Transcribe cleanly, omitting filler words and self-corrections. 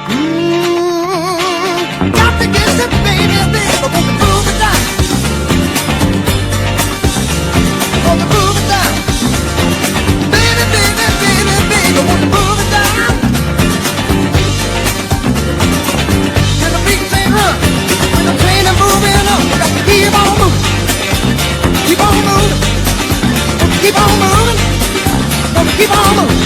Got to get the baby, baby, want to move it down. Want to move it down. Baby, baby, baby, baby, want to move it down. Till the beat say run. When the train is moving on, got to keep on moving. Keep on moving. Keep on moving. Keep on moving.